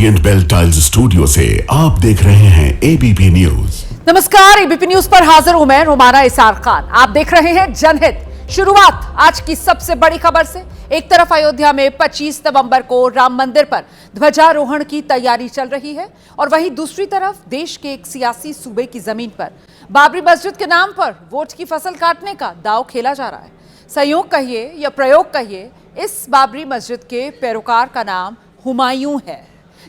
Orient bell tiles studio से आप देख रहे हैं एबीपी न्यूज। नमस्कार, एबीपी न्यूज पर हाजिर हूं मैं रोमाना इसार खान। आप देख रहे हैं जनहित। शुरुआत आज की सबसे बड़ी खबर से। एक तरफ अयोध्या में 25 नवंबर को राम मंदिर पर ध्वजारोहण की तैयारी चल रही है और वहीं दूसरी तरफ देश के एक सियासी सूबे की जमीन पर बाबरी मस्जिद के नाम पर वोट की फसल काटने का दांव खेला जा रहा है। संयोग कहिए या प्रयोग कहिए, इस बाबरी मस्जिद के पैरोकार का नाम हुमायूं है,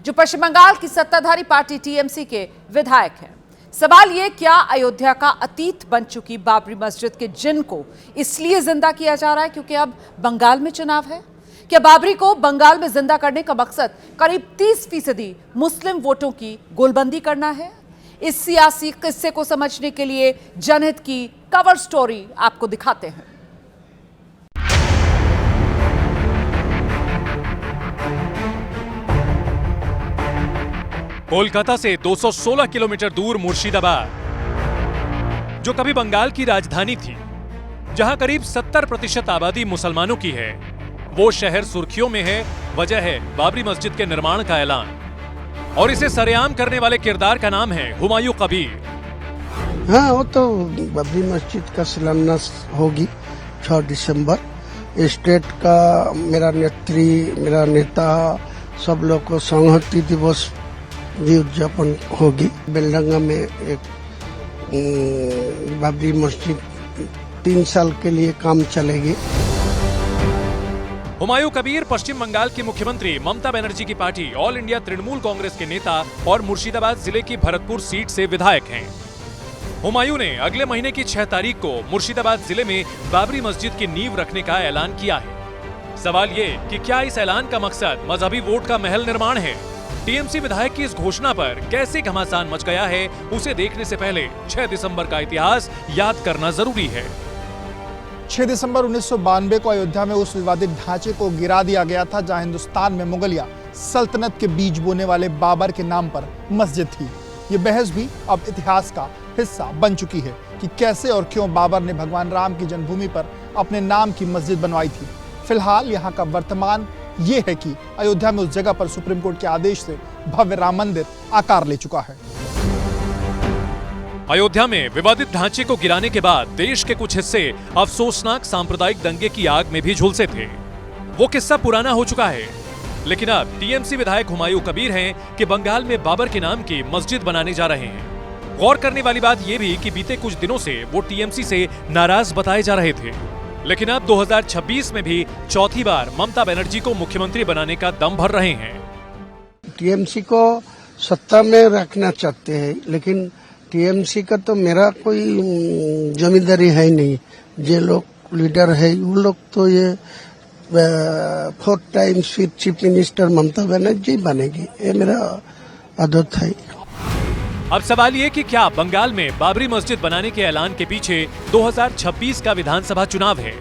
जो पश्चिम बंगाल की सत्ताधारी पार्टी टीएमसी के विधायक हैं। सवाल ये, क्या अयोध्या का अतीत बन चुकी बाबरी मस्जिद के जिन को इसलिए जिंदा किया जा रहा है क्योंकि अब बंगाल में चुनाव है? क्या बाबरी को बंगाल में जिंदा करने का मकसद करीब 30% मुस्लिम वोटों की गोलबंदी करना है? इस सियासी किस्से को समझने के लिए जनहित की कवर स्टोरी आपको दिखाते हैं। कोलकाता से 216 किलोमीटर दूर मुर्शिदाबाद, जो कभी बंगाल की राजधानी थी, जहां करीब 70% आबादी मुसलमानों की है, वो शहर सुर्खियों में है। वजह है बाबरी मस्जिद के निर्माण का ऐलान, और इसे सरेआम करने वाले किरदार का नाम है हुमायूं कबीर। हाँ, वो तो बाबरी मस्जिद का शिलान्यास होगी 6 दिसंबर। स्टेट का मेरा नेता सब लोग को संहति दिवस भी उद्यापन होगी। बेलडंगा में एक बाबरी मस्जिद 3 साल के लिए काम चलेगी। हुमायूं कबीर पश्चिम बंगाल की मुख्यमंत्री ममता बनर्जी की party all India Trinamool Congress के नेता और मुर्शिदाबाद जिले की भरतपुर सीट से विधायक हैं। हुमायूं ने अगले महीने की 6 तारीख को मुर्शिदाबाद जिले में बाबरी मस्जिद की नींव रखने का ऐलान किया है। सवाल ये कि क्या इस ऐलान का मकसद मजहबी वोट का महल निर्माण है? टीएमसी विधायक की इस घोषणा पर कैसे घमासान मच गया है, उसे देखने से पहले 6 दिसंबर का इतिहास याद करना जरूरी है। 6 दिसंबर 1992 को अयोध्या में उस विवादित ढांचे को गिरा दिया गया था जहां हिंदुस्तान में मुगलिया सल्तनत के बीज बोने वाले बाबर के नाम पर मस्जिद थी। ये बहस भी अब इतिहास का हिस्सा बन चुकी है कि कैसे और क्यों बाबर ने भगवान राम की जन्मभूमि पर अपने नाम की मस्जिद बनवाई थी। फिलहाल यहाँ का वर्तमान ये है कि अयोध्या में उस जगह पर सुप्रीम कोर्ट के आदेश से भव्य राम मंदिर आकार ले चुका है। अयोध्या में विवादित ढांचे को गिराने के बाद देश के कुछ हिस्से अफसोसनाक सांप्रदायिक दंगे की आग में भी झुलसे थे। वो किस्सा पुराना हो चुका है, लेकिन अब टीएमसी विधायक हुमायूं कबीर हैं कि बंगाल में बाबर के नाम की मस्जिद बनाने जा रहे हैं। गौर करने वाली बात यह भी कि बीते कुछ दिनों से वो टीएमसी से नाराज बताए जा रहे थे, लेकिन अब 2026 में भी चौथी बार ममता बनर्जी को मुख्यमंत्री बनाने का दम भर रहे हैं। टीएमसी को सत्ता में रखना चाहते हैं, लेकिन टीएमसी का तो मेरा कोई जमींदारी है ही नहीं। जो लोग लीडर है वो लोग तो ये 4 टाइम्स फिर चीफ मिनिस्टर ममता बनर्जी बनेगी, ये मेरा आदत है। अब सवाल ये कि क्या बंगाल में बाबरी मस्जिद बनाने के ऐलान के पीछे 2026 का विधानसभा चुनाव है?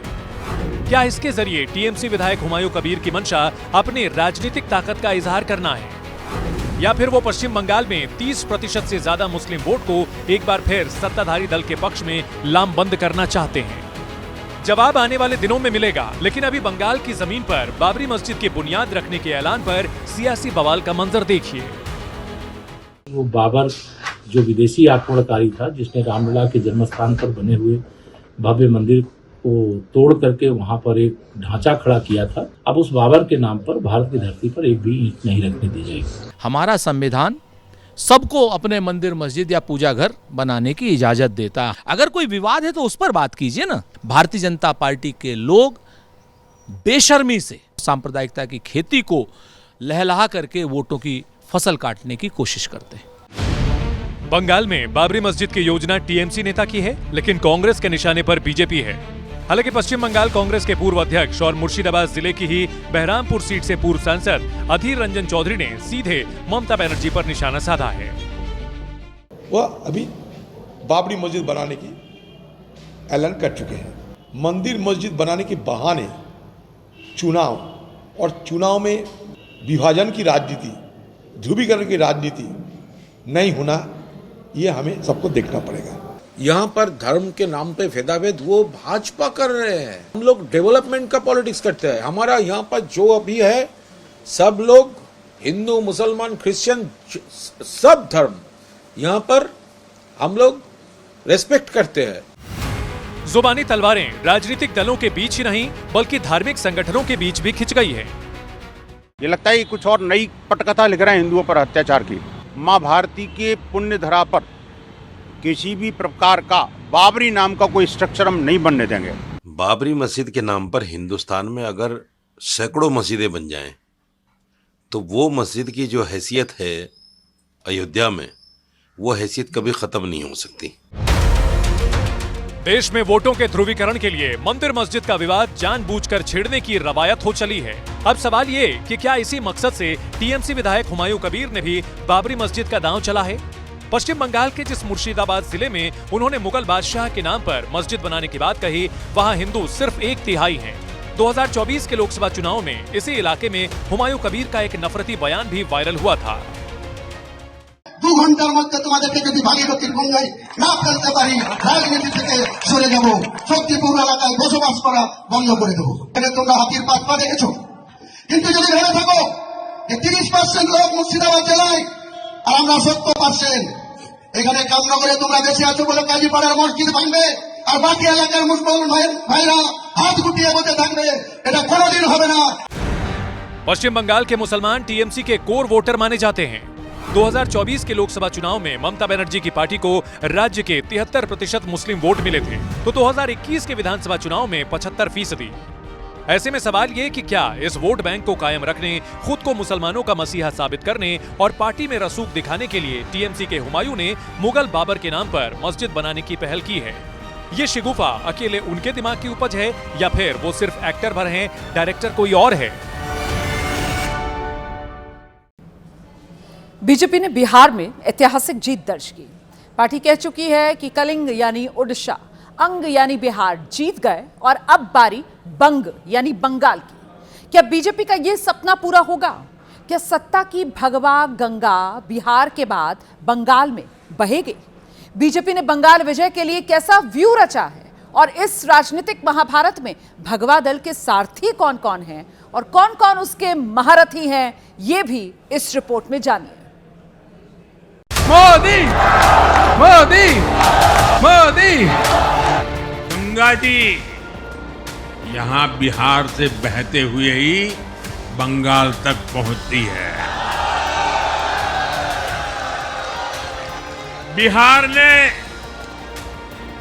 क्या इसके जरिए टीएमसी विधायक हुमायूं कबीर की मंशा अपनी राजनीतिक ताकत का इजहार करना है, या फिर वो पश्चिम बंगाल में 30% से ज्यादा मुस्लिम वोट को एक बार फिर सत्ताधारी दल के पक्ष में लामबंद करना चाहते हैं? जवाब आने वाले दिनों में मिलेगा, लेकिन अभी बंगाल की जमीन पर बाबरी मस्जिद की बुनियाद रखने के ऐलान पर सियासी बवाल का मंजर देखिए। वो बाबर जो विदेशी आक्रमणकारी था, जिसने रामलला के जन्मस्थान पर बने हुए भव्य मंदिर को तोड़ करके वहां पर एक ढांचा खड़ा किया था, अब उस बाबर के नाम पर भारत की धरती पर एक भी ईंट नहीं रखने दी जाएगी। हमारा संविधान सबको अपने मंदिर मस्जिद या पूजा घर बनाने की इजाजत देता है। अगर कोई विवाद है तो उस पर बात कीजिए ना। भारतीय जनता पार्टी के लोग बेशर्मी से सांप्रदायिकता की खेती को लहलहा करके वोटों की फसल काटने की कोशिश करते हैं। बंगाल में बाबरी मस्जिद की योजना टीएमसी नेता की है, लेकिन कांग्रेस के निशाने पर बीजेपी है। हालांकि पश्चिम बंगाल कांग्रेस के पूर्व अध्यक्ष और मुर्शिदाबाद जिले की ही बहरामपुर सीट से पूर्व सांसद अधीर रंजन चौधरी ने सीधे ममता बनर्जी पर निशाना साधा है। वह अभी बाबरी मस्जिद बनाने की ऐलान कर चुके हैं। मंदिर मस्जिद बनाने के बहाने चुनाव और चुनाव में विभाजन की राजनीति, ध्रुवीकरण की राजनीति नहीं होना, ये हमें सबको देखना पड़ेगा। यहाँ पर धर्म के नाम पे भेदाभेद वो भाजपा कर रहे हैं। हम लोग डेवलपमेंट का पॉलिटिक्स करते हैं। हमारा यहाँ पर जो अभी है, सब लोग हिंदू, मुसलमान, क्रिश्चियन, सब धर्म यहाँ पर हम लोग रेस्पेक्ट करते हैं। जुबानी तलवारें राजनीतिक दलों के बीच ही नहीं बल्कि धार्मिक संगठनों के बीच भी खिंच गई है। ये लगता है कि कुछ और नई पटकथा लिख रहे हैं हिंदुओं पर अत्याचार की। माँ भारती के पुण्य धरा पर किसी भी प्रकार का बाबरी नाम का कोई स्ट्रक्चर हम नहीं बनने देंगे। बाबरी मस्जिद के नाम पर हिंदुस्तान में अगर सैकड़ों मस्जिदें बन जाएं, तो वो मस्जिद की जो हैसियत है अयोध्या में, वो हैसियत कभी खत्म नहीं हो सकती। देश में वोटों के ध्रुवीकरण के लिए मंदिर मस्जिद का विवाद जानबूझकर छेड़ने की रवायत हो चली है। अब सवाल ये कि क्या इसी मकसद से टीएमसी विधायक हुमायूं कबीर ने भी बाबरी मस्जिद का दांव चला है? पश्चिम बंगाल के जिस मुर्शिदाबाद जिले में उन्होंने मुगल बादशाह के नाम पर मस्जिद बनाने की बात कही, वहां हिंदू सिर्फ 1/3 हैं। 2024 के लोकसभा चुनाव में इसी इलाके में हुमायूं कबीर का एक नफरती बयान भी वायरल हुआ था। 2 ঘন্টার মধ্যে তোমাদেরকে যদি ভাগীরথীর গঙ্গায় না ফেলতে পারি, রাজনীতি থেকে সরে যাব, শক্তিপুর এলাকায় বসবাস করা বন্ধ করে দেবো। এখানে তোমরা হাতির পাত পা দেখেছো, কিন্তু যদি ভেবে থাকো যে 30% লোক মুর্শিদাবাদ জেলায় আর আমরা 70%, এখানে কামনগরে তোমরা বেঁচে আছো বলে কাজীপাড়ার মসজিদ ভাঙবে আর বাকি এলাকার মুসলমান ভাইরা হাত গুটিয়ে বসে থাকবে, এটা কোনোদিন হবে না। पश्चिम बंगाल के मुसलमान टीएमसी के कोर वोटर माने जाते हैं। 2024 के लोकसभा चुनाव में ममता बनर्जी की पार्टी को राज्य के 73% मुस्लिम वोट मिले थे, तो 2021 के विधानसभा चुनाव में 75%। ऐसे में सवाल ये कि क्या इस वोट बैंक को कायम रखने, खुद को मुसलमानों का मसीहा साबित करने और पार्टी में रसूख दिखाने के लिए टीएमसी के हुमायूं ने मुगल बाबर के नाम पर मस्जिद बनाने की पहल की है? ये शिगुफा अकेले उनके दिमाग की उपज है या फिर वो सिर्फ एक्टर भर हैं, डायरेक्टर कोई और है? बीजेपी ने बिहार में ऐतिहासिक जीत दर्ज की। पार्टी कह चुकी है कि कलिंग यानी उड़ीसा, अंग यानी बिहार जीत गए और अब बारी बंग यानी बंगाल की। क्या बीजेपी का यह सपना पूरा होगा? क्या सत्ता की भगवा गंगा बिहार के बाद बंगाल में बहेगी? बीजेपी ने बंगाल विजय के लिए कैसा व्यू रचा है और इस राजनीतिक महाभारत में भगवा दल के सारथी कौन कौन हैं और कौन कौन उसके महारथी हैं, ये भी इस रिपोर्ट में जानिए। मोदी मोदी मोदी। गंगा जी यहाँ बिहार से बहते हुए ही बंगाल तक पहुंचती है। बिहार ने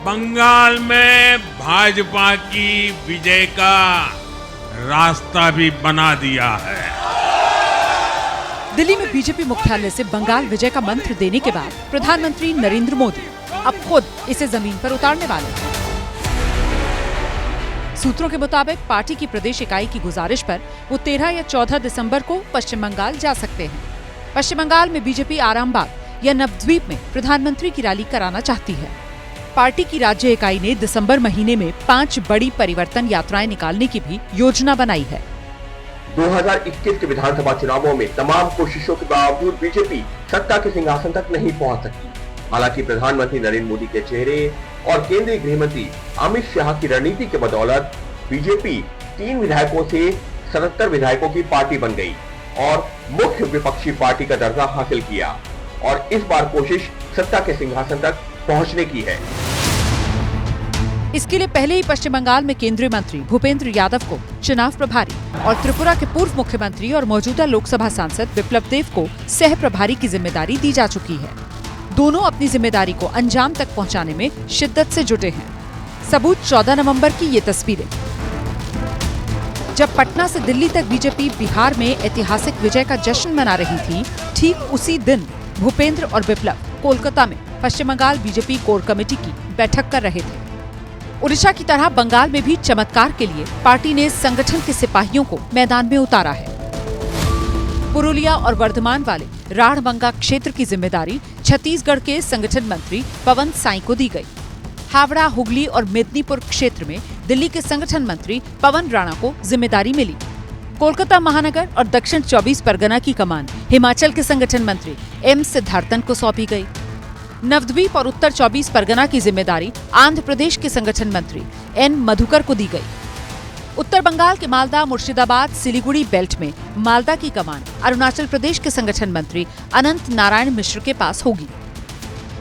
बंगाल में भाजपा की विजय का रास्ता भी बना दिया है। दिल्ली में बीजेपी मुख्यालय से बंगाल विजय का मंत्र देने के बाद प्रधानमंत्री नरेंद्र मोदी अब खुद इसे जमीन पर उतारने वाले हैं। सूत्रों के मुताबिक पार्टी की प्रदेश इकाई की गुजारिश पर वो 13 या 14 दिसंबर को पश्चिम बंगाल जा सकते हैं। पश्चिम बंगाल में बीजेपी आरामबाग या नवद्वीप में प्रधानमंत्री की रैली कराना चाहती है। पार्टी की राज्य इकाई ने दिसंबर महीने में 5 बड़ी परिवर्तन यात्राएं निकालने की भी योजना बनाई है। 2021 के विधानसभा चुनावों में तमाम कोशिशों के बावजूद बीजेपी सत्ता के सिंहासन तक नहीं पहुंच सकी। हालांकि प्रधानमंत्री नरेंद्र मोदी के चेहरे और केंद्रीय गृह मंत्री अमित शाह की रणनीति के बदौलत बीजेपी 3 विधायकों से 77 विधायकों की पार्टी बन गई और मुख्य विपक्षी पार्टी का दर्जा हासिल किया और इस बार कोशिश सत्ता के सिंहासन तक पहुंचने की है। इसके लिए पहले ही पश्चिम बंगाल में केंद्रीय मंत्री भूपेंद्र यादव को चुनाव प्रभारी और त्रिपुरा के पूर्व मुख्यमंत्री और मौजूदा लोकसभा सांसद विप्लव देव को सह प्रभारी की जिम्मेदारी दी जा चुकी है। दोनों अपनी जिम्मेदारी को अंजाम तक पहुंचाने में शिद्दत से जुटे हैं। सबूत 14 नवंबर की ये तस्वीरें, जब पटना से दिल्ली तक बीजेपी बिहार में ऐतिहासिक विजय का जश्न मना रही थी, ठीक उसी दिन भूपेंद्र और विप्लव कोलकाता में पश्चिम बंगाल बीजेपी कोर कमेटी की बैठक कर रहे थे। उड़ीसा की तरह बंगाल में भी चमत्कार के लिए पार्टी ने संगठन के सिपाहियों को मैदान में उतारा है। पुरुलिया और वर्धमान वाले राढ़बंगा क्षेत्र की जिम्मेदारी छत्तीसगढ़ के संगठन मंत्री पवन साई को दी गई। हावड़ा, हुगली और मेदिनीपुर क्षेत्र में दिल्ली के संगठन मंत्री पवन राणा को जिम्मेदारी मिली। कोलकाता महानगर और दक्षिण 24 परगना की कमान हिमाचल के संगठन मंत्री एम सिद्धार्थन को सौंपी गई। नवद्वीप और उत्तर 24 परगना की जिम्मेदारी आंध्र प्रदेश के संगठन मंत्री एन मधुकर को दी गई। उत्तर बंगाल के मालदा, मुर्शिदाबाद, सिलीगुड़ी बेल्ट में मालदा की कमान अरुणाचल प्रदेश के संगठन मंत्री अनंत नारायण मिश्र के पास होगी।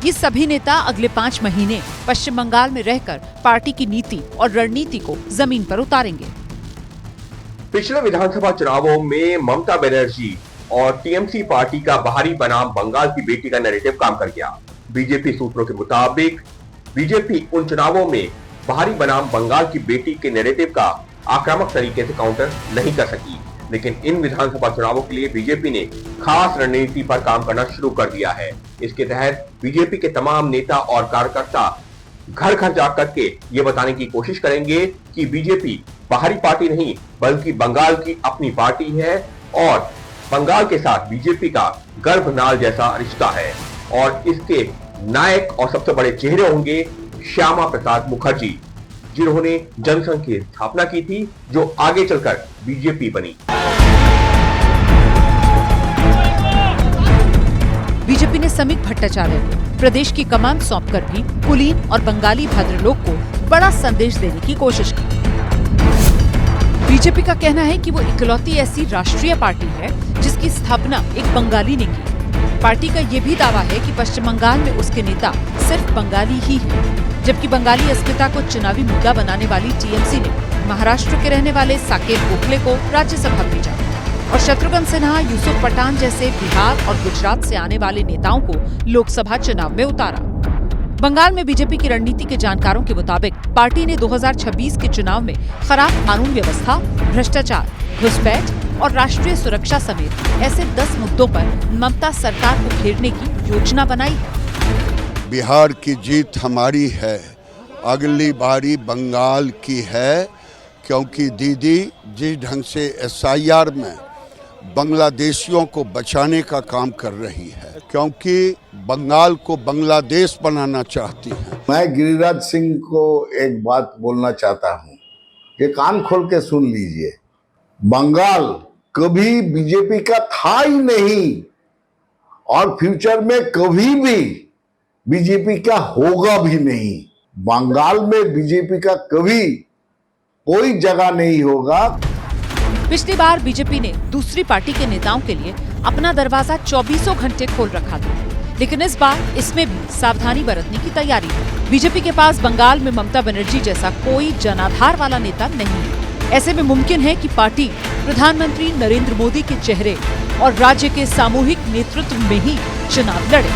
ये सभी नेता अगले 5 महीने पश्चिम बंगाल में रहकर पार्टी की नीति और रणनीति को जमीन पर उतारेंगे। पिछले विधानसभा चुनावों में ममता बनर्जी और टीएमसी पार्टी का बाहरी बनाम बंगाल की बेटी का नैरेटिव काम कर गया। बीजेपी सूत्रों के मुताबिक बीजेपी उन चुनावों में बाहरी बनाम बंगाल की बेटी के नैरेटिव का आक्रामक तरीके से काउंटर नहीं कर सकी, लेकिन इन विधानसभा चुनावों के लिए बीजेपी ने खास रणनीति पर काम करना शुरू कर दिया है। इसके तहत बीजेपी के तमाम नेता और कार्यकर्ता घर घर जाकर के ये बताने की कोशिश करेंगे कि बीजेपी बाहरी पार्टी नहीं बल्कि बंगाल की अपनी पार्टी है और बंगाल के साथ बीजेपी का गर्भनाल जैसा रिश्ता है और इसके नायक और सबसे बड़े चेहरे होंगे श्यामा प्रसाद मुखर्जी, जिन्होंने जनसंघ की स्थापना की थी, जो आगे चलकर बीजेपी बनी। बीजेपी ने समीक भट्टाचार्य को प्रदेश की कमान सौंपकर भी कुलीन और बंगाली भद्रलोक को बड़ा संदेश देने की कोशिश की। बीजेपी का कहना है कि वो इकलौती ऐसी राष्ट्रीय पार्टी है जिसकी स्थापना एक बंगाली ने की। पार्टी का ये भी दावा है कि पश्चिम बंगाल में उसके नेता सिर्फ बंगाली ही हैं, जबकि बंगाली अस्मिता को चुनावी मुद्दा बनाने वाली टीएमसी ने महाराष्ट्र के रहने वाले साकेत गोखले को राज्यसभा भेजा और शत्रुघ्न सिन्हा, यूसुफ पठान जैसे बिहार और गुजरात से आने वाले नेताओं को लोकसभा चुनाव में उतारा। बंगाल में बीजेपी की रणनीति के जानकारों के मुताबिक पार्टी ने 2026 के चुनाव में खराब कानून व्यवस्था, भ्रष्टाचार, घुसपैठ और राष्ट्रीय सुरक्षा समेत ऐसे 10 मुद्दों पर ममता सरकार को घेरने की योजना बनाई है। बिहार की जीत हमारी है, अगली बारी बंगाल की है, क्योंकि दीदी जिस ढंग से एसआईआर में बांग्लादेशियों को बचाने का काम कर रही है, क्योंकि बंगाल को बांग्लादेश बनाना चाहती है। मैं गिरिराज सिंह को एक बात बोलना चाहता हूँ, ये कान खोल के सुन लीजिए। बंगाल कभी बीजेपी का था ही नहीं और फ्यूचर में कभी भी बीजेपी का होगा भी नहीं। बंगाल में बीजेपी का कभी कोई जगह नहीं होगा। पिछली बार बीजेपी ने दूसरी पार्टी के नेताओं के लिए अपना दरवाजा 24 घंटे खोल रखा था, लेकिन इस बार इसमें भी सावधानी बरतने की तैयारी है। बीजेपी के पास बंगाल में ममता बनर्जी जैसा कोई जनाधार वाला नेता नहीं है। ऐसे में मुमकिन है कि पार्टी प्रधानमंत्री नरेंद्र मोदी के चेहरे और राज्य के सामूहिक नेतृत्व में ही चुनाव लड़े।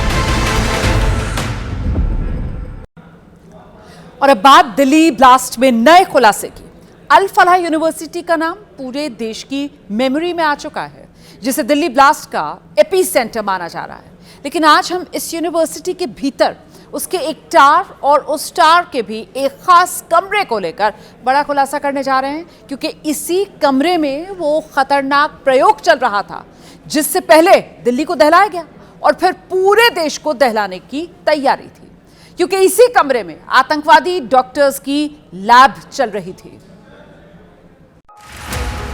और अब बात दिल्ली ब्लास्ट में नए खुलासे की। अल फलाह यूनिवर्सिटी का नाम पूरे देश की मेमोरी में आ चुका है, जिसे दिल्ली ब्लास्ट का एपी सेंटर माना जा रहा है। लेकिन आज हम इस यूनिवर्सिटी के भीतर उसके एक टार और उस टार के भी एक खास कमरे को लेकर बड़ा खुलासा करने जा रहे हैं, क्योंकि इसी कमरे में वो खतरनाक प्रयोग चल रहा था जिससे पहले दिल्ली को दहलाया गया और फिर पूरे देश को दहलाने की तैयारी थी, क्योंकि इसी कमरे में आतंकवादी डॉक्टर्स की लैब चल रही थी।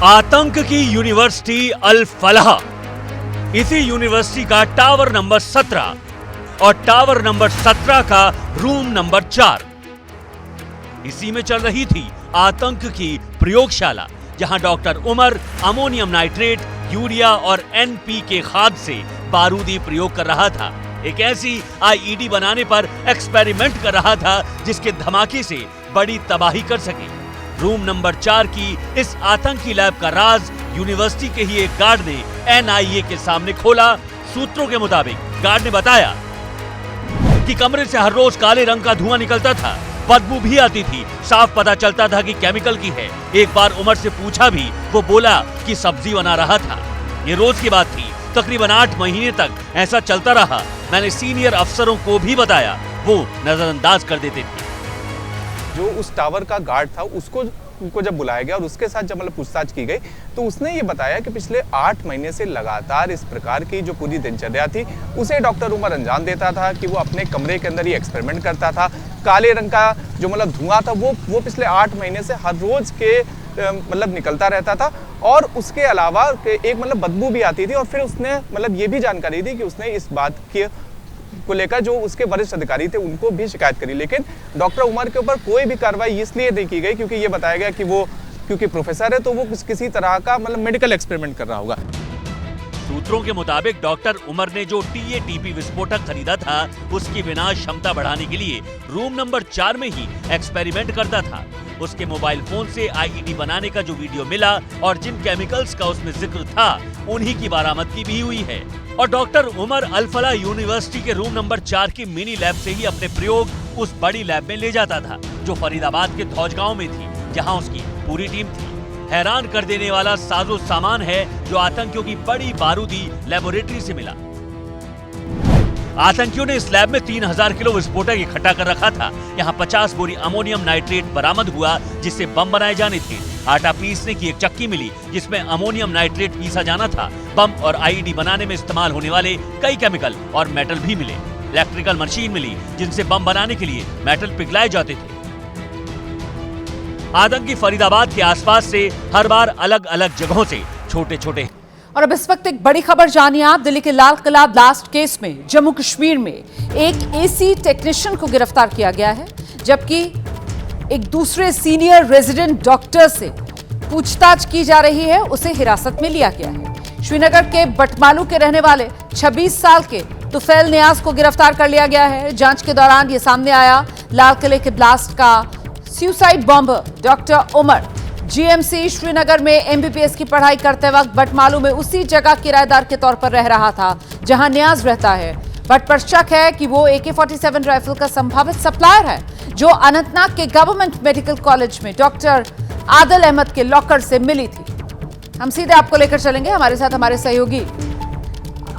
आतंक की यूनिवर्सिटी अल फलाह, इसी यूनिवर्सिटी का टावर नंबर 17 और टावर नंबर 17 का रूम नंबर 4, इसी में चल रही थी आतंक की प्रयोगशाला, जहां doctor Umar ammonium nitrate, urea और एनपीके खाद से बारूदी प्रयोग कर रहा था। एक ऐसी आईईडी बनाने पर एक्सपेरिमेंट कर रहा था जिसके धमाके से बड़ी तबाही कर सके। रूम नंबर 4 की इस आतंकी लैब का राज यूनिवर्सिटी के ही एक गार्ड ने एनआईए के सामने खोला। सूत्रों के मुताबिक गार्ड ने बताया कि कमरे से हर रोज काले रंग का धुआं निकलता था, बदबू भी आती थी, साफ पता चलता था कि केमिकल की है। एक बार उमर से पूछा भी, वो बोला कि सब्जी बना रहा था। ये रोज की बात थी, तकरीबन 8 महीने तक ऐसा चलता रहा। मैंने सीनियर अफसरों को भी बताया, वो नजरअंदाज कर देते थे। जो उस टावर का गार्ड था उसको जब बुलाया गया और उसके साथ जब मतलब पूछताछ की गई तो उसने ये बताया कि पिछले 8 महीने से लगातार इस प्रकार की जो पूरी दिनचर्या थी उसे डॉक्टर उमर अंजाम देता था कि वो अपने कमरे के अंदर ही एक्सपेरिमेंट करता था। काले रंग का जो मतलब धुआं था वो पिछले 8 महीने से हर रोज के मतलब निकलता रहता था और उसके अलावा एक मतलब बदबू भी आती थी। और फिर उसने मतलब ये भी जानकारी दी कि उसने इस बात को लेकर जो उसके वरिष्ठ अधिकारी थे उनको भी शिकायत करी, लेकिन डॉक्टर उमर के ऊपर कोई भी कार्रवाई इसलिए नहीं की गई क्योंकि ये बताया गया कि वो क्योंकि प्रोफेसर है तो वो किसी तरह का मतलब मेडिकल एक्सपेरिमेंट कर रहा होगा। सूत्रों के मुताबिक डॉक्टर उमर ने जो टीएटीपी विस्फोटक खरीदा था उसकी विनाश क्षमता बढ़ाने के लिए रूम नंबर 4 में ही एक्सपेरिमेंट करता था। उसके मोबाइल फोन से आईईडी बनाने का जो वीडियो मिला और जिन केमिकल्स का उसमें जिक्र था उन्हीं की बरामदगी भी हुई है। और डॉक्टर उमर अल-फलाह यूनिवर्सिटी के रूम नंबर 4 की मिनी लैब से ही अपने प्रयोग उस बड़ी लैब में ले जाता था जो फरीदाबाद के धौजगांव में थी, जहां उसकी पूरी टीम थी। हैरान कर देने वाला साजो सामान है जो आतंकियों की बड़ी बारूदी लेबोरेटरी से मिला। आतंकियों ने इस लैब में 3000 किलो विस्फोटक इकट्ठा कर रखा था। यहाँ 50 बोरी अमोनियम नाइट्रेट बरामद हुआ जिससे बम बनाए जाने थे। आटा पीसने की एक चक्की मिली जिसमें अमोनियम नाइट्रेट पीसा जाना था। बम और आईईडी बनाने में इस्तेमाल होने वाले कई केमिकल और मेटल भी मिले। इलेक्ट्रिकल मशीन मिली जिनसे बम बनाने के लिए मेटल पिघलाए जाते थे। आतंकी फरीदाबाद के आसपास से हर बार अलग अलग जगहों से छोटे छोटे। और अब इस वक्त एक बड़ी खबर जानिए आप। दिल्ली के लाल किला ब्लास्ट केस में जम्मू कश्मीर में एक एसी टेक्नीशियन को गिरफ्तार किया गया है, जबकि एक दूसरे सीनियर रेजिडेंट डॉक्टर से पूछताछ की जा रही है, उसे हिरासत में लिया गया है। श्रीनगर के बटमालू के रहने वाले 26 साल के तुफैल नियाज को गिरफ्तार कर लिया गया है। जांच के दौरान ये सामने आया लाल किले के ब्लास्ट का suicide bomber doctor Umar GMC Srinagar में एमबीबीएस की पढ़ाई करते वक्त बटमालू में उसी जगह किराएदार के तौर पर रह रहा था जहां नियाज रहता है। बट पर शक है कि वो AK-47 राइफल का संभावित सप्लायर है जो अनंतनाग के गवर्नमेंट मेडिकल कॉलेज में डॉक्टर आदिल अहमद के लॉकर से मिली थी। हम सीधे आपको लेकर चलेंगे, हमारे साथ हमारे सहयोगी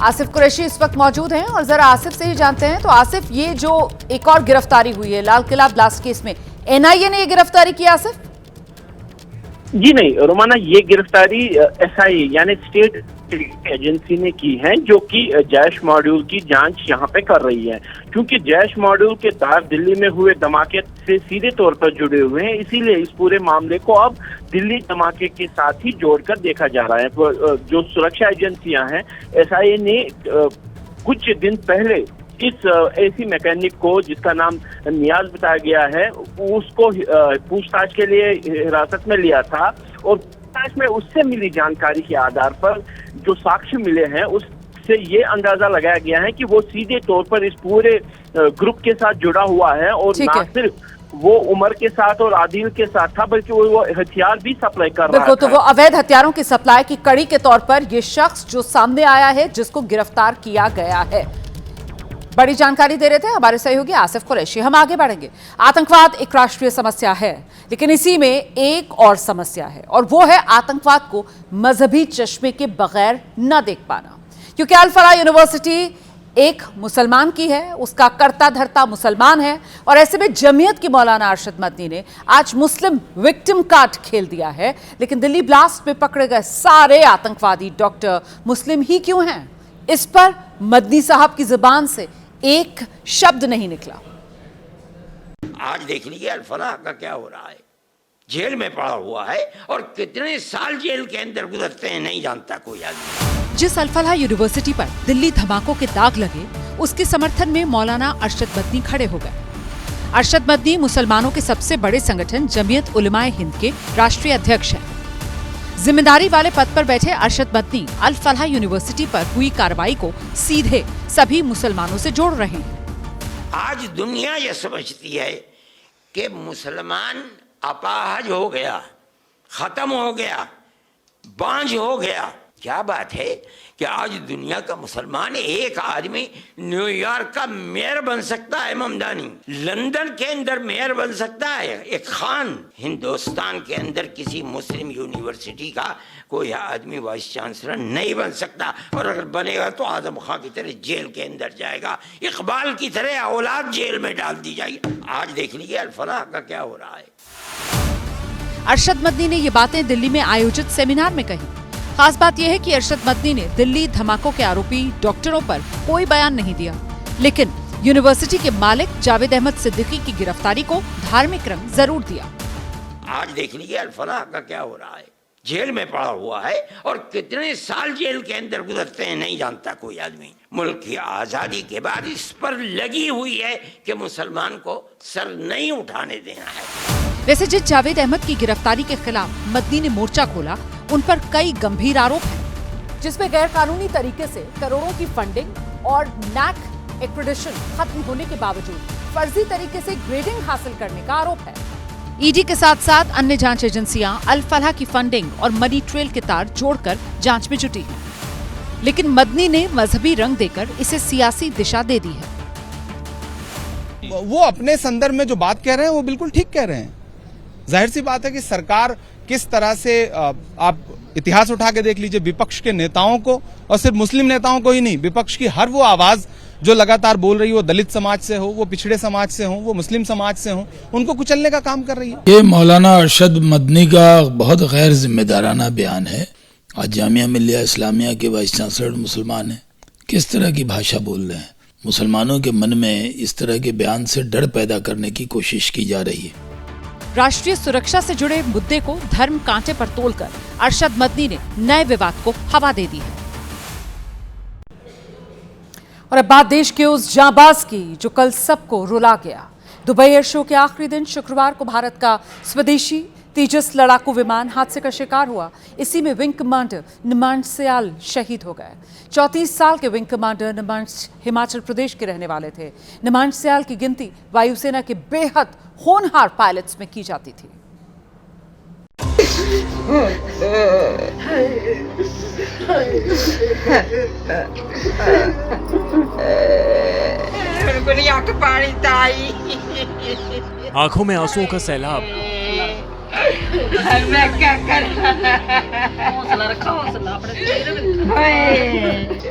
आसिफ कुरैशी इस वक्त मौजूद हैं और जरा आसिफ से ही जानते हैं। तो आसिफ, ये जो एक और गिरफ्तारी हुई है लाल किला ब्लास्ट केस में, एनआईए ने ये गिरफ्तारी की? आसिफ जी नहीं रोमाना, ये गिरफ्तारी एसआईए यानी स्टेट एजेंसी ने की है जो कि जैश मॉड्यूल की जांच यहाँ पे कर रही है। क्योंकि जैश मॉड्यूल के तार दिल्ली में हुए धमाके से सीधे तौर पर जुड़े हुए हैं, इसीलिए इस पूरे मामले को अब दिल्ली धमाके के साथ ही जोड़कर देखा जा रहा है। जो सुरक्षा एजेंसियां हैं, एसआईए ने कुछ दिन पहले इस एसी मैकेनिक को, जिसका नाम नियाज बताया गया है, उसको पूछताछ के लिए हिरासत में लिया था और पूछताछ में उससे मिली जानकारी के आधार पर जो साक्ष्य मिले हैं उससे ये अंदाजा लगाया गया है कि वो सीधे तौर पर इस पूरे ग्रुप के साथ जुड़ा हुआ है और ना सिर्फ वो उमर के साथ और आदिल के साथ था बल्कि वो हथियार भी सप्लाई कर रहा था। तो वो अवैध हथियारों की सप्लाई की कड़ी के तौर पर ये शख्स जो सामने आया है, जिसको गिरफ्तार किया गया है। बड़ी जानकारी दे रहे थे हमारे सहयोगी आसिफ कुरैशी। हम आगे बढ़ेंगे। आतंकवाद एक राष्ट्रीय समस्या है, लेकिन इसी में एक और समस्या है और वो है आतंकवाद को मजहबी चश्मे के बगैर न देख पाना। क्योंकि अल-फलाह यूनिवर्सिटी एक मुसलमान की है, उसका कर्ता धर्ता मुसलमान है और ऐसे में जमीयत की मौलाना अरशद मदनी ने आज मुस्लिम विक्टिम कार्ड खेल दिया है। लेकिन दिल्ली ब्लास्ट में पकड़े गए सारे आतंकवादी डॉक्टर मुस्लिम ही क्यों हैं, इस पर मदनी साहब की जुबान से एक शब्द नहीं निकला। आज देख लीजिए अल-फलाह का क्या हो रहा है, जेल में पड़ा हुआ है और कितने साल जेल के अंदर गुजरते हैं नहीं जानता कोई आदमी। जिस अल-फलाह यूनिवर्सिटी पर दिल्ली धमाकों के दाग लगे, उसके समर्थन में मौलाना अरशद मदनी खड़े हो गए। अरशद मदनी मुसलमानों के सबसे बड़े संगठन जमीयत उलमाए हिंद के राष्ट्रीय अध्यक्ष हैं। जिम्मेदारी वाले पद पर बैठे अरशद मदनी अल-फलाह यूनिवर्सिटी पर हुई कार्रवाई को सीधे सभी मुसलमानों से जोड़ रहे हैं। आज दुनिया ये समझती है कि मुसलमान अपाहज हो गया, खत्म हो गया, बांझ हो गया। क्या बात है कि आज दुनिया का मुसलमान एक आदमी न्यूयॉर्क का मेयर बन सकता है, ममदानी लंदन के अंदर मेयर बन सकता है, एक खान हिंदुस्तान के अंदर किसी मुस्लिम यूनिवर्सिटी का कोई आदमी वाइस चांसलर नहीं बन सकता। और अगर बनेगा तो आजम खां की तरह जेल के अंदर जाएगा, इकबाल की तरह औलाद जेल में डाल दी जाएगी। आज देख लीजिए अल-फलाह का क्या हो रहा है। अरशद मदनी ने ये बातें दिल्ली में आयोजित सेमिनार में कही। खास बात यह है कि अरशद मदनी ने दिल्ली धमाकों के आरोपी डॉक्टरों पर कोई बयान नहीं दिया, लेकिन यूनिवर्सिटी के मालिक जावेद अहमद सिद्दीकी की गिरफ्तारी को धार्मिक रंग जरूर दिया। आज देख लीजिए अल-फलाह का क्या हो रहा है, जेल में पड़ा हुआ है और कितने साल जेल के अंदर गुजरते हैं नहीं जानता कोई आदमी। मुल्क की आजादी के बाद इस पर लगी हुई है कि मुसलमान को सर नहीं उठाने देना है। वैसे जिस जावेद अहमद की गिरफ्तारी के खिलाफ मदनी ने मोर्चा खोला, उन पर कई गंभीर आरोप हैं, जिसमें गैर कानूनी तरीके से करोड़ों की फंडिंग और नैक एक्रेडिशन खत्म होने के बावजूद फर्जी तरीके से ग्रेडिंग हासिल करने का आरोप है। ईडी के साथ साथ अन्य जांच एजेंसियां अल फलाह की फंडिंग और मनी ट्रेल के तार जोड़कर जांच में जुटी हैं। लेकिन मदनी ने मजहबी रंग देकर इसे सियासी दिशा दे दी है। वो अपने संदर्भ में जो बात कह रहे हैं वो बिल्कुल ठीक कह रहे हैं। जाहिर सी बात है कि सरकार किस तरह से, आप इतिहास उठा के देख लीजिए, विपक्ष के नेताओं को, और सिर्फ मुस्लिम नेताओं को ही नहीं, विपक्ष की हर वो आवाज जो लगातार बोल रही हो, दलित समाज से हो, वो पिछड़े समाज से हो, वो मुस्लिम समाज से हो, उनको कुचलने का काम कर रही है। ये मौलाना अरशद मदनी का बहुत गैर जिम्मेदाराना बयान है। आज जामिया मिल्लिया इस्लामिया के वाइस चांसलर मुसलमान हैं, किस तरह की भाषा बोल रहे हैं। मुसलमानों के मन में इस तरह के बयान से डर पैदा करने की कोशिश की जा रही है। राष्ट्रीय सुरक्षा से जुड़े मुद्दे को धर्म कांटे पर तोड़कर अरशद मदनी ने नए विवाद को हवा दे दी है। और अब बात देश के उस जांबाज की जो कल सबको रुला गया। दुबई एयर शो के आखिरी दिन शुक्रवार को भारत का स्वदेशी तेजस लड़ाकू विमान हादसे का शिकार हुआ। इसी में विंग कमांडर निमांश सयाल शहीद हो गए। 34 साल के विंग कमांडर निमांश हिमाचल प्रदेश के रहने वाले थे। निमांश सयाल की गिनती वायुसेना के बेहद होनहार पायलट्स में की जाती थी। आंखों में आंसुओं का सैलाब। मैं क्या कर, हौसला रखा, हौसला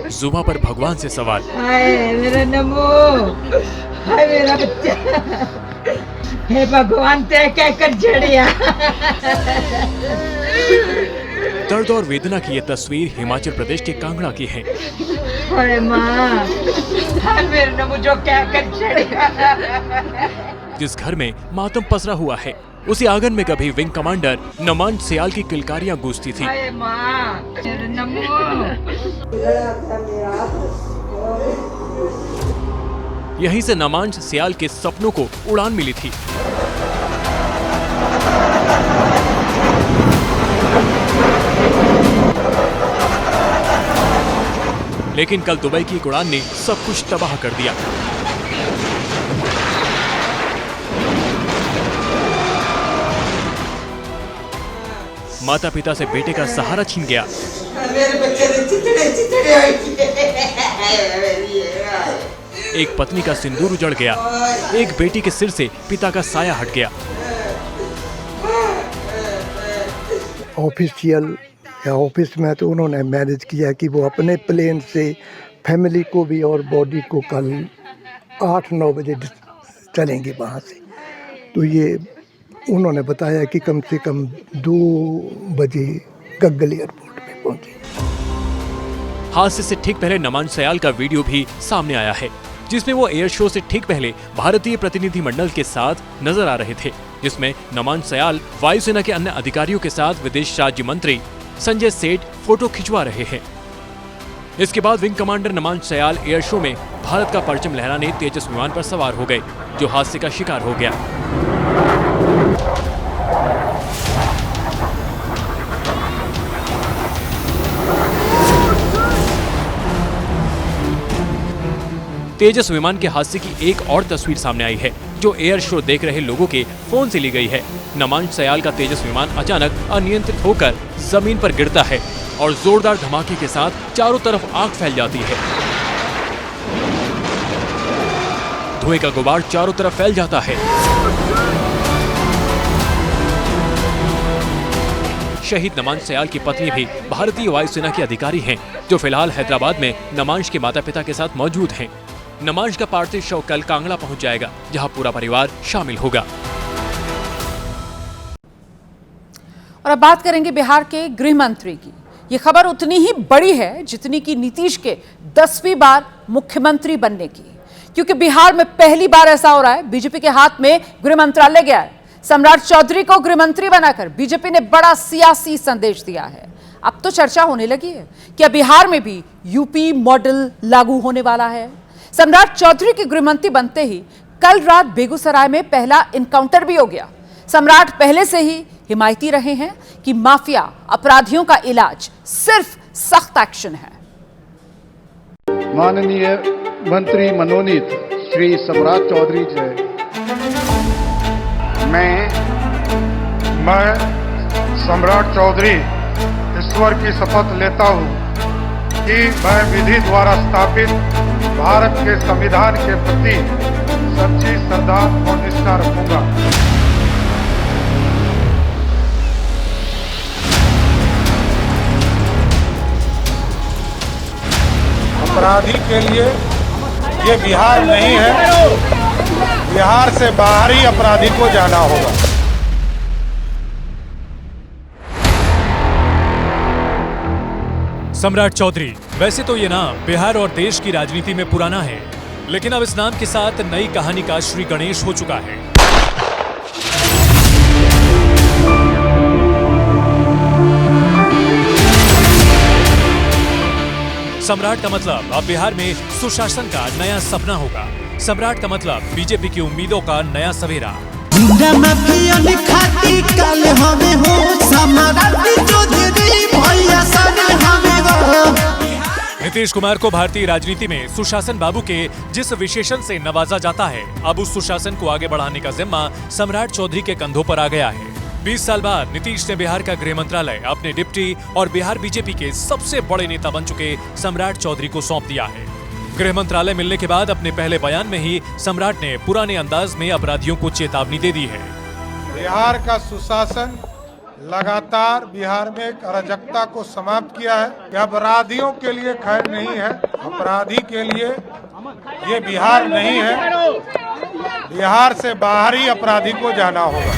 जुबा पर भगवान से सवाल। हाय मेरा नमो, हाय मेरा बच्चा, हे भगवान ते क्या कर जड़िया। दर्द और वेदना की ये तस्वीर हिमाचल प्रदेश के कांगड़ा की है। हाय माँ, हाय मेरा नमो जो क्या कर जड़िया। जिस घर में मातम पसरा हुआ है, उसी आंगन में कभी विंग कमांडर निमांश सयाल की किलकारियां गूंजती थी। हाय माँ, मेरा नमो। यहीं से निमांश सयाल के सपनों को उड़ान मिली थी। लेकिन कल दुबई की एक उड़ान ने सब कुछ तबाह कर दिया। माता पिता से बेटे का सहारा छीन गया। मेरे बच्चे ने चितड़े एक पत्नी का सिंदूर उजड़ गया। एक बेटी के सिर से पिता का साया हट गया। ऑफिशियल या ऑफिस में तो उन्होंने मैनेज किया कि वो अपने प्लेन से फैमिली को भी और बॉडी को कल 8-9 बजे चलेंगे वहाँ से। तो ये उन्होंने बताया कि कम से कम 2 बजे गग्गल एयरपोर्ट में पहुंचे। हादसे से ठीक पहले निमांश सयाल का वीडियो भी सामने आया है, जिसमें वो एयर शो से ठीक पहले भारतीय प्रतिनिधि मंडल के साथ नजर आ रहे थे, जिसमें निमांश सयाल वायुसेना के अन्य अधिकारियों के साथ विदेश राज्य मंत्री संजय सेठ फोटो खिंचवा रहे हैं। इसके बाद wing commander Nimansh Syal air show में भारत का परचम लहराने तेजस विमान पर सवार हो गए, जो हादसे का शिकार हो गया। तेजस विमान के हादसे की एक और तस्वीर सामने आई है, जो एयर शो देख रहे लोगों के फोन से ली गई है। निमांश सयाल का तेजस विमान अचानक अनियंत्रित होकर जमीन पर गिरता है और जोरदार धमाके के साथ चारों तरफ आग फैल जाती है। धुएं का गुबार चारों तरफ फैल जाता है। शहीद निमांश सयाल की पत्नी भी भारतीय वायुसेना की अधिकारी हैं, जो फिलहाल हैदराबाद में निमांश के माता पिता के साथ मौजूद हैं। निमांश का पार्थिव शव कल कांगड़ा पहुंच जाएगा, जहां पूरा परिवार शामिल होगा। और अब बात करेंगे बिहार के गृह मंत्री की। ये खबर उतनी ही बड़ी है जितनी कि नीतीश के 10वीं बार मुख्यमंत्री बनने की, क्योंकि बिहार में पहली बार ऐसा हो रहा है, बीजेपी के हाथ में गृह मंत्रालय गया है। सम्राट चौधरी को गृह मंत्री बनाकर बीजेपी ने बड़ा सियासी संदेश दिया है। अब तो चर्चा होने लगी है कि अब बिहार में भी यूपी मॉडल लागू होने वाला है। सम्राट चौधरी के गृह मंत्री बनते ही कल रात बेगूसराय में पहला इनकाउंटर भी हो गया। सम्राट पहले से ही हिमायती रहे हैं कि माफिया अपराधियों का इलाज सिर्फ सख्त एक्शन है। माननीय मंत्री मनोनीत श्री सम्राट चौधरी जी, मैं सम्राट चौधरी ईश्वर की शपथ लेता हूं कि मैं विधि द्वारा स्थापित भारत के संविधान के प्रति सच्ची श्रद्धा और निष्ठा रखूंगा। अपराधी के लिए ये बिहार नहीं है, बिहार से बाहर ही अपराधी को जाना होगा। सम्राट चौधरी, वैसे तो ये नाम बिहार और देश की राजनीति में पुराना है, लेकिन अब इस नाम के साथ नई कहानी का श्री गणेश हो चुका है। सम्राट का मतलब अब बिहार में सुशासन का नया सपना होगा। सम्राट का मतलब बीजेपी की उम्मीदों का नया सवेरा। नीतीश कुमार को भारतीय राजनीति में सुशासन बाबू के जिस विशेषण से नवाजा जाता है, अब उस सुशासन को आगे बढ़ाने का जिम्मा सम्राट चौधरी के कंधों पर आ गया है। 20 साल बाद नीतीश ने बिहार का गृह मंत्रालय अपने डिप्टी और बिहार बीजेपी के सबसे बड़े नेता बन चुके सम्राट चौधरी को सौंप दिया है। गृह मंत्रालय मिलने के बाद अपने पहले बयान में ही सम्राट ने पुराने अंदाज में अपराधियों को चेतावनी दे दी है। बिहार का सुशासन लगातार बिहार में एक अराजकता को समाप्त किया है। यह अपराधियों के लिए खैर नहीं है, अपराधी के लिए ये बिहार नहीं है, बिहार से बाहर ही अपराधी को जाना होगा।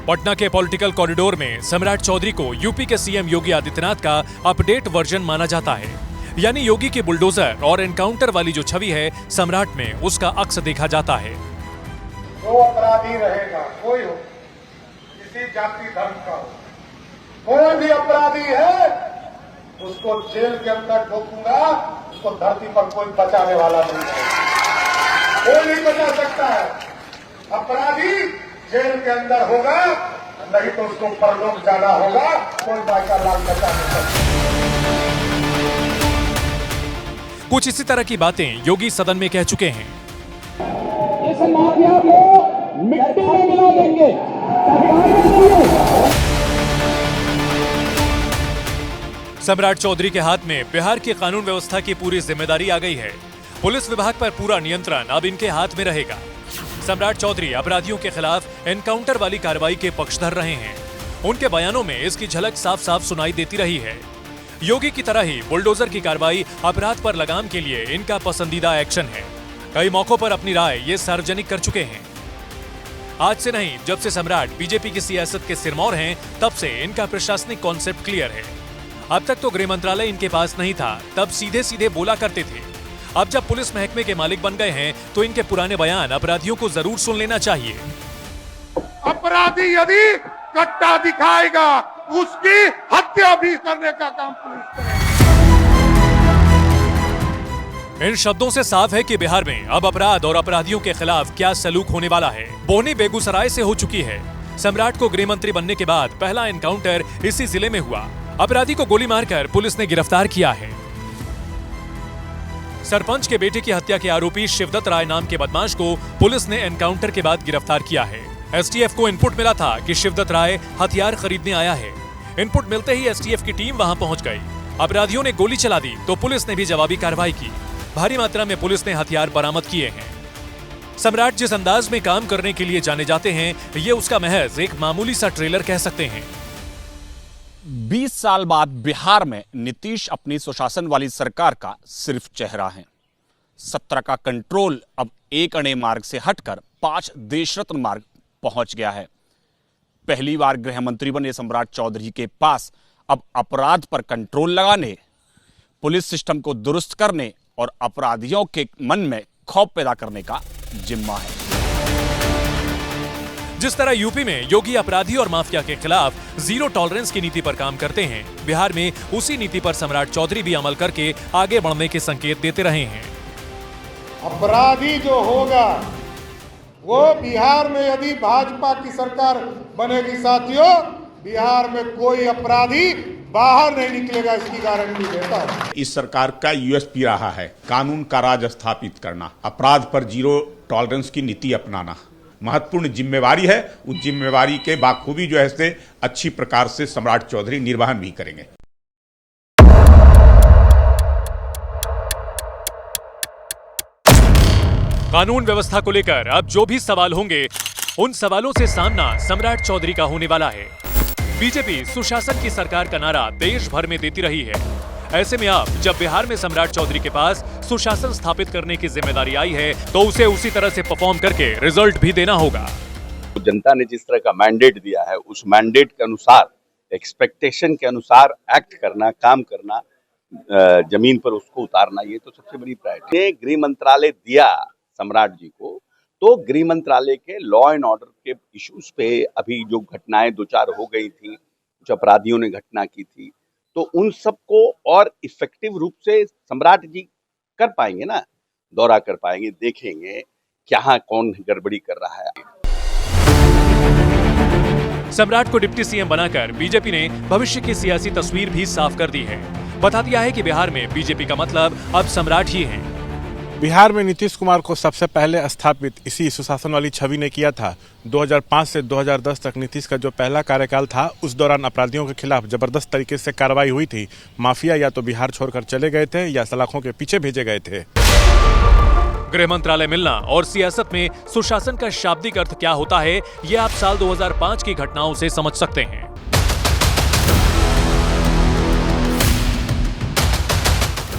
पटना के पॉलिटिकल कॉरिडोर में सम्राट चौधरी को यूपी के सीएम योगी आदित्यनाथ का अपडेट वर्जन माना जाता है। यानी योगी की बुलडोजर और एनकाउंटर वाली जो छवि है, सम्राट में उसका अक्स देखा जाता है। जो अपराधी रहेगा, कोई हो, किसी जाति धर्म का हो, कोई भी अपराधी है, उसको जेल के अंदर ठोकूंगा, उसको धरती पर कोई बचाने वाला नहीं है, कोई नहीं बचा सकता है। अपराधी जेल के अंदर होगा, नहीं तो उसको परलोक जाना होगा, कोई बाइका लाल बचा नहीं सकता। कुछ इसी तरह की बातें योगी सदन में कह चुके हैं। इस माफिया को मिट्टी में मिला देंगे। सम्राट चौधरी के हाथ में बिहार की कानून व्यवस्था की पूरी जिम्मेदारी आ गई है। पुलिस विभाग पर पूरा नियंत्रण अब इनके हाथ में रहेगा। सम्राट चौधरी अपराधियों के खिलाफ एनकाउंटर वाली कार्रवाई के पक्षधर रहे हैं। उनके बयानों में इसकी झलक साफ साफ सुनाई देती रही है। योगी की तरह ही बुलडोजर की कार्रवाई अपराध पर लगाम के लिए इनका पसंदीदा एक्शन है। कई मौकों पर अपनी राय ये सार्वजनिक कर चुके हैं। आज से नहीं, जब से सम्राट बीजेपी की सियासत के सिरमौर हैं, तब से इनका प्रशासनिक कॉन्सेप्ट क्लियर है। अब तक तो गृह मंत्रालय इनके पास नहीं था, तब सीधे सीधे बोला करते थे। अब जब पुलिस महकमे के मालिक बन गए हैं, तो इनके पुराने बयान अपराधियों को जरूर सुन लेना चाहिए। अपराधी यदि कट्टा दिखाएगा, उसकी हत्या भी करने का काम पुलिस करेगी। इन शब्दों से साफ है कि बिहार में अब अपराध और अपराधियों के खिलाफ क्या सलूक होने वाला है। बोनी बेगूसराय से हो चुकी है। सम्राट को गृह मंत्री बनने के बाद पहला एनकाउंटर इसी जिले में हुआ। अपराधी को गोली मारकर पुलिस ने गिरफ्तार किया है। सरपंच के बेटे की हत्या के आरोपी शिवदत्त राय नाम के बदमाश को पुलिस ने एनकाउंटर के बाद गिरफ्तार किया है। एसटीएफ को इनपुट मिला था कि शिवदत्त राय हथियार खरीदने आया है। इनपुट मिलते ही एसटीएफ की टीम वहां पहुंच गई। अपराधियों ने गोली चला दी तो पुलिस ने भी जवाबी कार्रवाई की। भारी मात्रा में पुलिस ने हथियार बरामद किए हैं। सम्राट जिस अंदाज में काम करने के लिए जाने जाते हैं, ये उसका महज एक मामूली सा ट्रेलर कह सकते हैं। 20 साल बाद बिहार में नीतीश अपनी सुशासन वाली सरकार का सिर्फ चेहरा है। 17 का कंट्रोल अब एक अणे मार्ग से हटकर 5 देशरत्न मार्ग पहुंच गया है। पहली बार गृह मंत्री बने सम्राट चौधरी के पास अब अपराध पर कंट्रोल लगाने, पुलिस सिस्टम को दुरुस्त करने और अपराधियों के मन में खौफ पैदा करने का जिम्मा है। जिस तरह यूपी में योगी अपराधी और माफिया के खिलाफ जीरो टॉलरेंस की नीति पर काम करते हैं, बिहार में उसी नीति पर सम्राट चौधरी भी अमल करके आगे बढ़ने के संकेत देते रहे हैं। अपराधी जो होगा वो बिहार में यदि भाजपा की सरकार बनेगी साथियों, बिहार में कोई अपराधी बाहर नहीं निकलेगा, इसकी गारंटी देता हूं। इस सरकार का यूएसपी रहा है कानून का राज स्थापित करना, अपराध पर जीरो टॉलरेंस की नीति अपनाना। महत्वपूर्ण जिम्मेवारी है, उस जिम्मेवारी के बाखूबी जो है से अच्छी प्रकार से सम्राट चौधरी निर्वहन भी करेंगे। कानून व्यवस्था को लेकर अब जो भी सवाल होंगे, उन सवालों से सामना सम्राट चौधरी का होने वाला है। बीजेपी सुशासन की सरकार का नारा देश भर में देती रही है। ऐसे में अब जब बिहार में सम्राट चौधरी के पास सुशासन स्थापित करने की जिम्मेदारी आई है, तो उसे उसी तरह से परफॉर्म करके रिजल्ट भी देना होगा। जनता ने जिस तरह का मैंडेट दिया है, उस मैंडेट के अनुसार, एक्सपेक्टेशन के अनुसार एक्ट करना, काम करना, जमीन पर उसको उतारना, ये तो सबसे बड़ी प्रायोरिटी। गृह मंत्रालय दिया सम्राट जी को, तो गृह मंत्रालय के लॉ एंड ऑर्डर के इश्यूज पे अभी जो घटनाएं दो चार हो गई थी, कुछ अपराधियों ने घटना की थी, तो उन सबको और इफेक्टिव रूप से सम्राट जी कर पाएंगे ना, दौरा कर पाएंगे, देखेंगे क्या कौन गड़बड़ी कर रहा है। सम्राट को डिप्टी सीएम बनाकर बीजेपी ने भविष्य की सियासी तस्वीर भी साफ कर दी है। बता दिया है कि बिहार में बीजेपी का मतलब अब सम्राट ही है। बिहार में नीतीश कुमार को सबसे पहले स्थापित इसी सुशासन वाली छवि ने किया था। 2005 से 2010 तक नीतीश का जो पहला कार्यकाल था, उस दौरान अपराधियों के खिलाफ जबरदस्त तरीके से कार्रवाई हुई थी। माफिया या तो बिहार छोड़कर चले गए थे या सलाखों के पीछे भेजे गए थे। गृह मंत्रालय मिलना और सियासत में सुशासन का शाब्दिक अर्थ क्या होता है, ये आप साल 2005 की घटनाओं से समझ सकते हैं।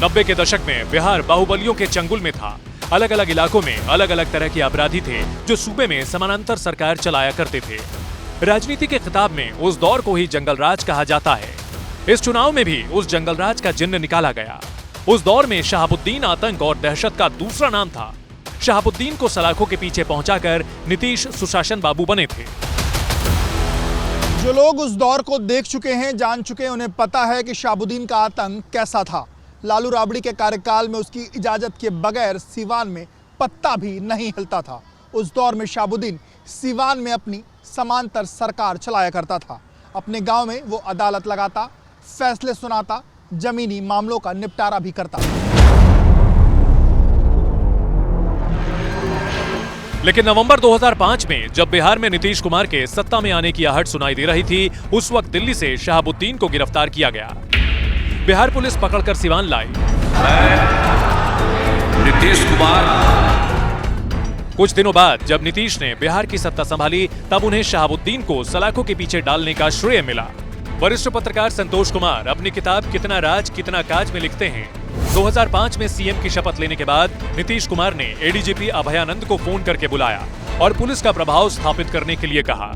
नब्बे के दशक में बिहार बाहुबलियों के चंगुल में था। अलग अलग इलाकों में अलग अलग तरह के अपराधी थे जो सूबे में समानांतर सरकार चलाया करते थे। राजनीति के खिताब में उस दौर को ही जंगल राज कहा जाता है। इस चुनाव में भी उस जंगल राज का जिन्न निकाला गया। उस दौर में शहाबुद्दीन आतंक और दहशत का दूसरा नाम था। शहाबुद्दीन को सलाखों के पीछे पहुंचाकर नीतीश सुशासन बाबू बने थे। जो लोग उस दौर को देख चुके हैं, जान चुके हैं, उन्हें पता है कि शहाबुद्दीन का आतंक कैसा था। लालू राबड़ी के कार्यकाल में उसकी इजाजत के बगैर सीवान में पत्ता भी नहीं हिलता था। उस दौर में शहाबुद्दीन सीवान में अपनी समांतर सरकार चलाया करता था। अपने गांव में वो अदालत लगाता, फैसले सुनाता, जमीनी मामलों का निपटारा भी करता। लेकिन नवंबर 2005 में जब बिहार में नीतीश कुमार के सत्ता में आने की आहट सुनाई दे रही थी, उस वक्त दिल्ली से शहाबुद्दीन को गिरफ्तार किया गया। बिहार पुलिस पकड़कर सिवान लाई। नीतीश कुमार। कुछ दिनों बाद जब नीतीश ने बिहार की सत्ता संभाली, तब उन्हें शहाबुद्दीन को सलाखों के पीछे डालने का श्रेय मिला। वरिष्ठ पत्रकार संतोष कुमार अपनी किताब कितना राज कितना काज में लिखते हैं, 2005 में सीएम की शपथ लेने के बाद नीतीश कुमार ने एडीजीपी अभयानंद को फोन करके बुलाया और पुलिस का प्रभाव स्थापित करने के लिए कहा।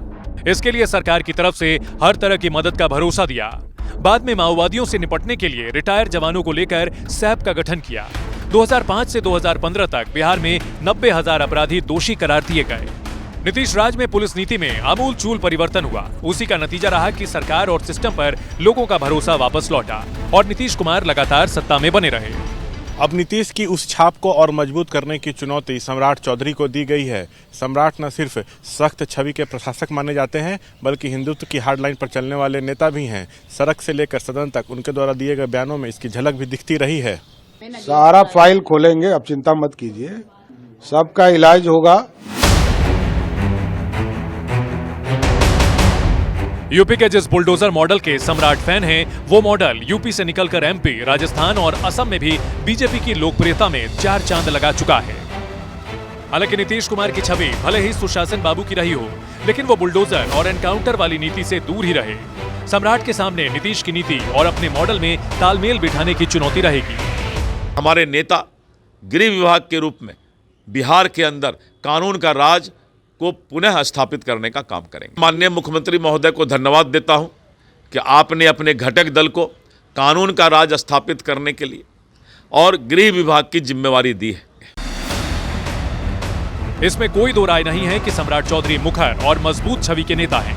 इसके लिए सरकार की तरफ से हर तरह की मदद का भरोसा दिया। बाद में माओवादियों से निपटने के लिए रिटायर जवानों को लेकर सैप का गठन किया। 2005 से 2015 तक बिहार में 90,000 अपराधी दोषी करार दिए गए। नीतीश राज में पुलिस नीति में आमूल चूल परिवर्तन हुआ। उसी का नतीजा रहा कि सरकार और सिस्टम पर लोगों का भरोसा वापस लौटा और नीतीश कुमार लगातार सत्ता में बने रहे। अब नीतीश की उस छाप को और मजबूत करने की चुनौती सम्राट चौधरी को दी गई है। सम्राट न सिर्फ सख्त छवि के प्रशासक माने जाते हैं, बल्कि हिंदुत्व की हार्ड लाइन पर चलने वाले नेता भी हैं। सड़क से लेकर सदन तक उनके द्वारा दिए गए बयानों में इसकी झलक भी दिखती रही है। सारा फाइल खोलेंगे, अब चिंता मत कीजिए, सबका इलाज होगा। यूपी के जिस बुलडोजर मॉडल के सम्राट फैन हैं, वो मॉडल यूपी से निकलकर एमपी, राजस्थान और असम में भी बीजेपी की लोकप्रियता में 4 चांद लगा चुका है। हालांकि नीतीश कुमार की छवि भले ही सुशासन बाबू की रही हो, लेकिन वो बुलडोजर और एनकाउंटर वाली नीति से दूर ही रहे। सम्राट के सामने नीतीश की नीति और अपने मॉडल में तालमेल बिठाने की चुनौती रहेगी। हमारे नेता गृह विभाग के रूप में बिहार के अंदर कानून का राज को पुनः स्थापित करने का काम करेंगे। माननीय मुख्यमंत्री महोदय को धन्यवाद देता हूं कि आपने अपने घटक दल को कानून का राज स्थापित करने के लिए और गृह विभाग की जिम्मेवारी दी है। इसमें कोई दो राय नहीं है कि सम्राट चौधरी मुखर और मजबूत छवि के नेता हैं।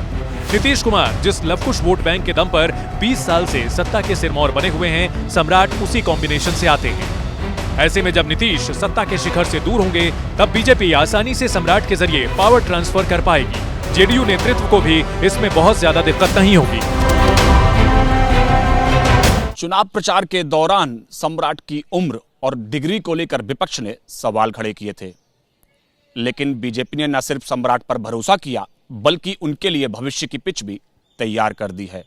नीतीश कुमार जिस लवकुश वोट बैंक के दम पर 20 साल से सत्ता के सिरमौर बने हुए हैं, सम्राट उसी कॉम्बिनेशन से आते हैं। ऐसे में जब नीतीश सत्ता के शिखर से दूर होंगे तब बीजेपी आसानी से सम्राट के जरिए पावर ट्रांसफर कर पाएगी। जेडीयू नेतृत्व को भी इसमें बहुत ज्यादा दिक्कत नहीं होगी। चुनाव प्रचार के दौरान सम्राट की उम्र और डिग्री को लेकर विपक्ष ने सवाल खड़े किए थे, लेकिन बीजेपी ने न सिर्फ सम्राट पर भरोसा किया बल्कि उनके लिए भविष्य की पिच भी तैयार कर दी है।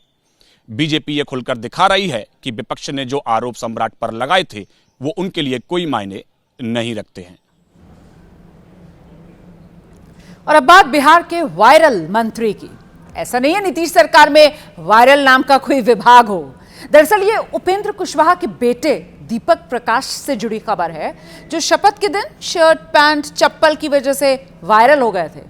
बीजेपी ये खुलकर दिखा रही है कि विपक्ष ने जो आरोप सम्राट पर लगाए थे वो उनके लिए कोई मायने नहीं रखते हैं। और अब बात बिहार के वायरल मंत्री की। ऐसा नहीं है नीतीश सरकार में वायरल नाम का कोई विभाग हो। दरअसल ये उपेंद्र कुशवाहा के बेटे दीपक प्रकाश से जुड़ी खबर है, जो शपथ के दिन शर्ट पैंट चप्पल की वजह से वायरल हो गए थे।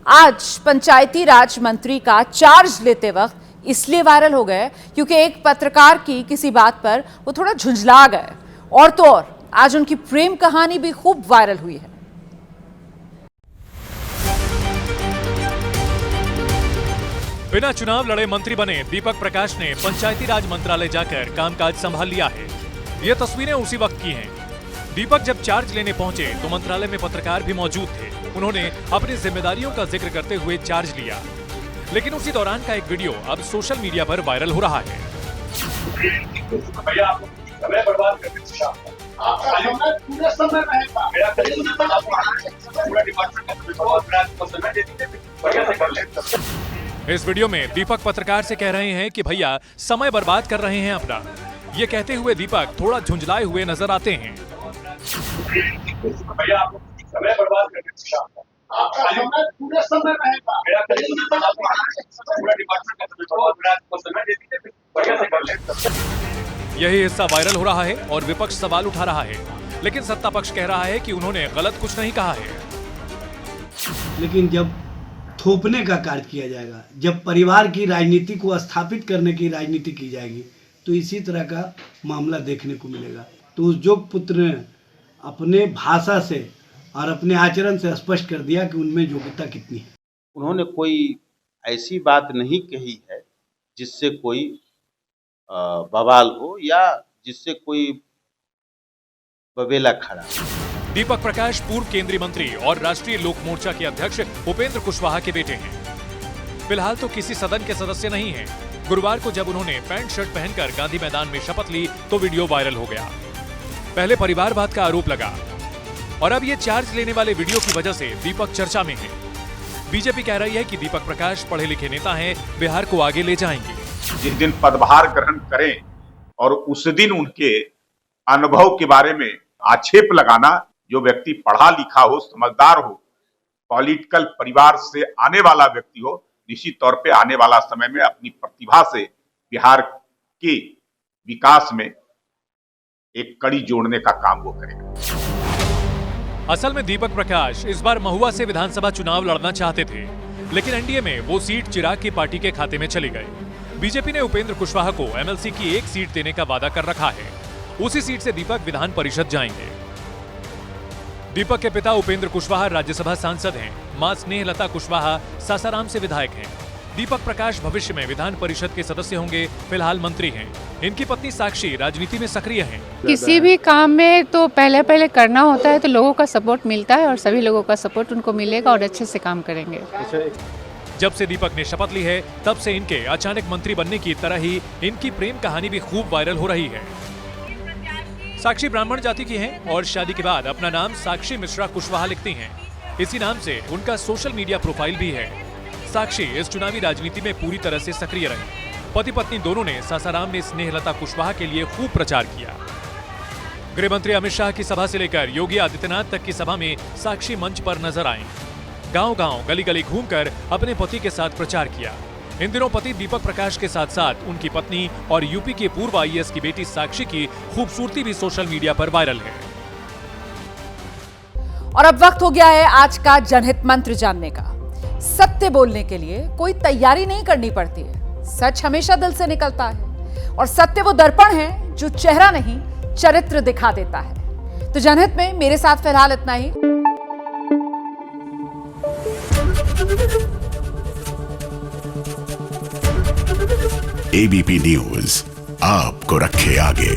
आज पंचायती राज मंत्री का चार्ज लेते वक्त इसलिए वायरल हो गए क्योंकि एक पत्रकार की किसी बात पर वो थोड़ा झुंझला गए। और तो और आज उनकी प्रेम कहानी भी खूब वायरल हुई है। बिना चुनाव लड़े मंत्री बने दीपक प्रकाश ने पंचायती राज मंत्रालय जाकर कामकाज संभाल लिया है। ये तस्वीरें उसी वक्त की हैं। दीपक जब चार्ज लेने पहुंचे तो मंत्रालय में पत्रकार भी मौजूद थे। उन्होंने अपनी जिम्मेदारियों का जिक्र करते हुए चार्ज लिया, लेकिन उसी दौरान का एक वीडियो अब सोशल मीडिया पर वायरल हो रहा है। इस वीडियो में दीपक पत्रकार से कह रहे हैं कि भैया समय बर्बाद कर रहे हैं अपना। ये कहते हुए दीपक थोड़ा झुंझलाए हुए नजर आते हैं। यही हिस्सा वायरल हो रहा है और विपक्ष सवाल उठा रहा है, लेकिन सत्ता पक्ष कह रहा है कि उन्होंने गलत कुछ नहीं कहा है। लेकिन जब थोपने का कार्य किया जाएगा, जब परिवार की राजनीति को स्थापित करने की राजनीति की जाएगी, तो इसी तरह का मामला देखने को मिलेगा। तो उस जोग पुत्र ने अपने भाषा से और अपने आचरण से स्पष्ट कर दिया कि उनमें योग्यता कितनी है। उन्होंने कोई ऐसी बात नहीं कही है जिससे कोई बवाल हो या जिससे कोई बवेला खड़ा। दीपक प्रकाश पूर्व केंद्रीय मंत्री और राष्ट्रीय लोक मोर्चा के अध्यक्ष उपेंद्र कुशवाहा के बेटे हैं। फिलहाल तो किसी सदन के सदस्य नहीं हैं। गुरुवार को जब उन्होंने पैंट शर्ट पहनकर गांधी मैदान में शपथ ली तो वीडियो वायरल हो गया। पहले परिवारवाद का आरोप लगा और अब ये चार्ज लेने वाले वीडियो की वजह से दीपक चर्चा में है। बीजेपी कह रही है कि दीपक प्रकाश पढ़े लिखे नेता हैं, बिहार को आगे ले जाएंगे। जिस दिन पदभार ग्रहण करें और उस दिन उनके अनुभव के बारे में आक्षेप लगाना, जो व्यक्ति पढ़ा लिखा हो, समझदार हो, पॉलिटिकल परिवार से आने वाला व्यक्ति हो, निश्चित तौर पे आने वाला समय में अपनी प्रतिभा से बिहार के विकास में एक कड़ी जोड़ने का काम वो करेगा। असल में दीपक प्रकाश इस बार महुआ से विधानसभा चुनाव लड़ना चाहते थे, लेकिन एनडीए में वो सीट चिराग की पार्टी के खाते में चली गई। बीजेपी ने उपेंद्र कुशवाहा को एमएलसी की एक सीट देने का वादा कर रखा है। उसी सीट से दीपक विधान परिषद जाएंगे। दीपक के पिता उपेंद्र कुशवाहा राज्यसभा सांसद हैं। मां स्नेहलता कुशवाहा सासाराम से विधायक हैं। दीपक प्रकाश भविष्य में विधान परिषद के सदस्य होंगे, फिलहाल मंत्री हैं। इनकी पत्नी साक्षी राजनीति में सक्रिय हैं। किसी भी काम में तो पहले करना होता है तो लोगों का सपोर्ट मिलता है और सभी लोगों का सपोर्ट उनको मिलेगा और अच्छे से काम करेंगे। जब से दीपक ने शपथ ली है तब से इनके अचानक मंत्री बनने की तरह ही इनकी प्रेम कहानी भी खूब वायरल हो रही है। साक्षी ब्राह्मण जाति की हैं और शादी के बाद अपना नाम साक्षी मिश्रा कुशवाहा लिखती हैं। इसी नाम से उनका सोशल मीडिया प्रोफाइल भी है। साक्षी इस चुनावी राजनीति में पूरी तरह से सक्रिय रही। पति पत्नी दोनों ने सासाराम में स्नेहलता कुशवाहा के लिए खूब प्रचार किया। गृह मंत्री अमित शाह की सभा से लेकर योगी आदित्यनाथ तक की सभा में साक्षी मंच पर नजर आईं। गांव-गांव, गली-गली घूमकर अपने पति के साथ प्रचार किया। इन दिनों पति दीपक प्रकाश के साथ साथ उनकी पत्नी और यूपी के पूर्व आईएएस की बेटी साक्षी की खूबसूरती भी सोशल मीडिया पर वायरल है। और अब वक्त हो गया है आज का जनहित मंत्र जानने का। सत्य बोलने के लिए कोई तैयारी नहीं करनी पड़ती है। सच हमेशा दिल से निकलता है और सत्य वो दर्पण है जो चेहरा नहीं चरित्र दिखा देता है। तो जनहित में मेरे साथ फिलहाल इतना ही। एबीपी न्यूज आपको रखे आगे।